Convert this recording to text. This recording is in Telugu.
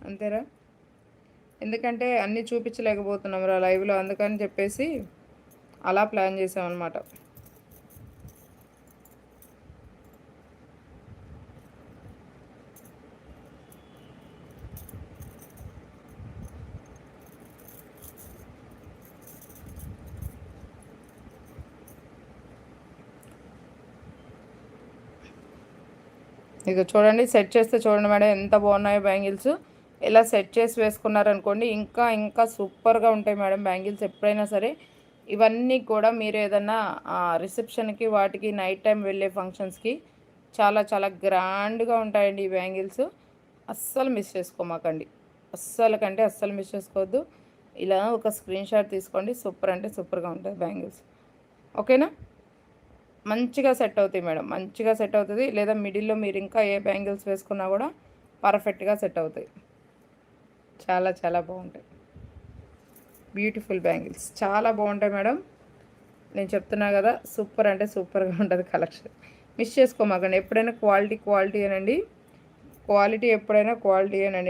అంతేరా? ఎందుకంటే అన్నీ చూపించలేకపోతున్నాం రా లైవ్లో, అందుకని చెప్పేసి అలా ప్లాన్ చేసామన్నమాట. ఇక చూడండి, సెట్ చేస్తే చూడండి మేడం ఎంత బాగున్నాయో బ్యాంగిల్స్. ఇలా సెట్ చేసి వేసుకున్నారనుకోండి ఇంకా ఇంకా సూపర్గా ఉంటాయి మేడం బ్యాంగిల్స్ ఎప్పుడైనా సరే. ఇవన్నీ కూడా మీరు ఏదన్నా రిసెప్షన్కి వాటికి నైట్ టైం వెళ్ళే ఫంక్షన్స్కి చాలా చాలా గ్రాండ్గా ఉంటాయండి ఈ బ్యాంగిల్స్. అస్సలు మిస్ చేసుకోమాకండి, అస్సలు కంటే అస్సలు మిస్ చేసుకోవద్దు. ఇలా ఒక స్క్రీన్ షాట్ తీసుకోండి, సూపర్ అంటే సూపర్గా ఉంటుంది బ్యాంగిల్స్. ఓకేనా? మంచిగా సెట్ అవుతాయి మేడం, మంచిగా సెట్ అవుతుంది. లేదా మిడిల్లో మీరు ఇంకా ఏ బ్యాంగిల్స్ వేసుకున్నా కూడా పర్ఫెక్ట్గా సెట్ అవుతాయి. చాలా చాలా బాగుంటాయి, బ్యూటిఫుల్ బ్యాంగిల్స్ చాలా బాగుంటాయి మేడం. నేను చెప్తున్నా కదా, సూపర్ అంటే సూపర్గా ఉంటుంది కలెక్షన్. మిస్ చేసుకోమాకండి, ఎప్పుడైనా క్వాలిటీ క్వాలిటీ అనండి, క్వాలిటీ ఎప్పుడైనా క్వాలిటీ అనండి.